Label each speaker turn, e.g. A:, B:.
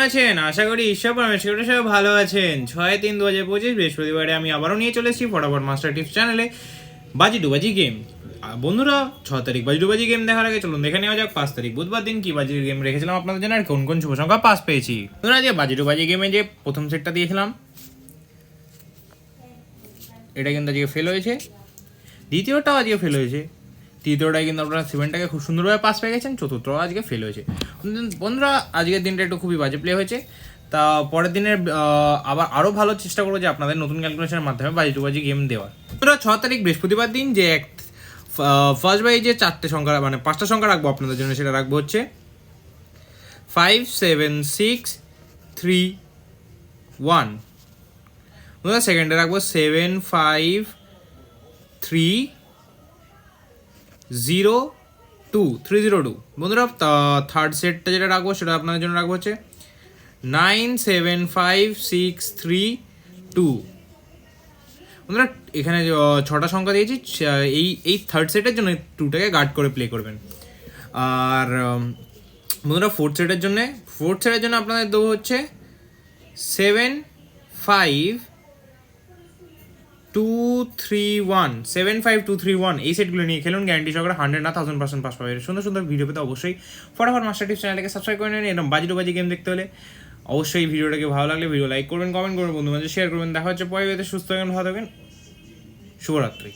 A: আছেন? আশা করি ঈশ্বর পরমেশ্বরের সবাই ভালো আছেন। 6/3/2025 বৃহস্পতিবারে আমি আবারও নিয়ে চলে এসেছি ফটাফট মাস্টার টিপস চ্যানেলে বাজি ডুবাজি গেম। বন্ধুরা 6 তারিখ বাজি ডুবাজি গেম দেখার আগে চলুন দেখে নেওয়া যাক 5 তারিখ বুধবার দিন কি বাজি গেম রেখেছিলাম আপনাদের জন্য আর কোন কোন শুভ সংখ্যা পাস পেয়েছি। বন্ধুরা যে বাজি ডুবাজি গেমে যে প্রথম সেটটা দিয়েছিলাম এটা কিন্তু আজকে ফেল হয়েছে, দ্বিতীয়টাও আজকে ফেল হয়েছে, তৃতীয়টায় কিন্তু আপনারা সেভেনটাকে খুব সুন্দরভাবে পাস পেয়ে গেছেন, চতুর্থটাও আজকে ফেল হয়েছে। বন্ধুরা আজকের দিনটা একটু খুবই বাজে প্লে হয়েছে, তা পরের দিনের আবার আরও ভালো চেষ্টা করবো যে আপনাদের নতুন ক্যালকুলেশনের মাধ্যমে বাজি টু বাজি গেম দেওয়ার। বন্ধুরা 6 তারিখ বৃহস্পতিবার দিন যে ফার্স্ট বাই যে 4টে সংখ্যা মানে 5টা সংখ্যা রাখবো আপনাদের জন্য, সেটা রাখবো হচ্ছে 5 7 6 3 1। বন্ধুরা সেকেন্ডে রাখবো 7 5 3 0 2 বন্ধুরা থার্ড সেটটা যেটা রাখবো সেটা আপনাদের জন্য রাখবো হচ্ছে 9 7 5 6 3 2। বন্ধুরা এখানে 6টা সংখ্যা দিয়েছি, এই থার্ড সেটের জন্য 2টাকে গার্ড করে প্লে করবেন। আর বন্ধুরা ফোর্থ সেটের জন্য আপনাদের দেবো হচ্ছে 7 5 2 3 1 7 5 2 3 1। এই সেটগুলো নিয়ে খেলুন, গ্যারান্টি সহকারে 100 না 1000% পাস পাবে। সুন্দর সুন্দর ভিডিও পেতে অবশ্যই ফটাফট মাস্টার টিপস চ্যানেলটাকে সাবস্ক্রাইব করে নেন। এরকম বাজি বাজি গেম দেখতে হলে অবশ্যই ভিডিওটাকে ভালো লাগলে ভিডিও লাইক করবেন, কমেন্ট করবেন, বন্ধু মাঝে শেয়ার করবেন। দেখা হচ্ছে পরে সুস্থ থাকবেন, ভালো থাকবেন, শুভরাত্রি।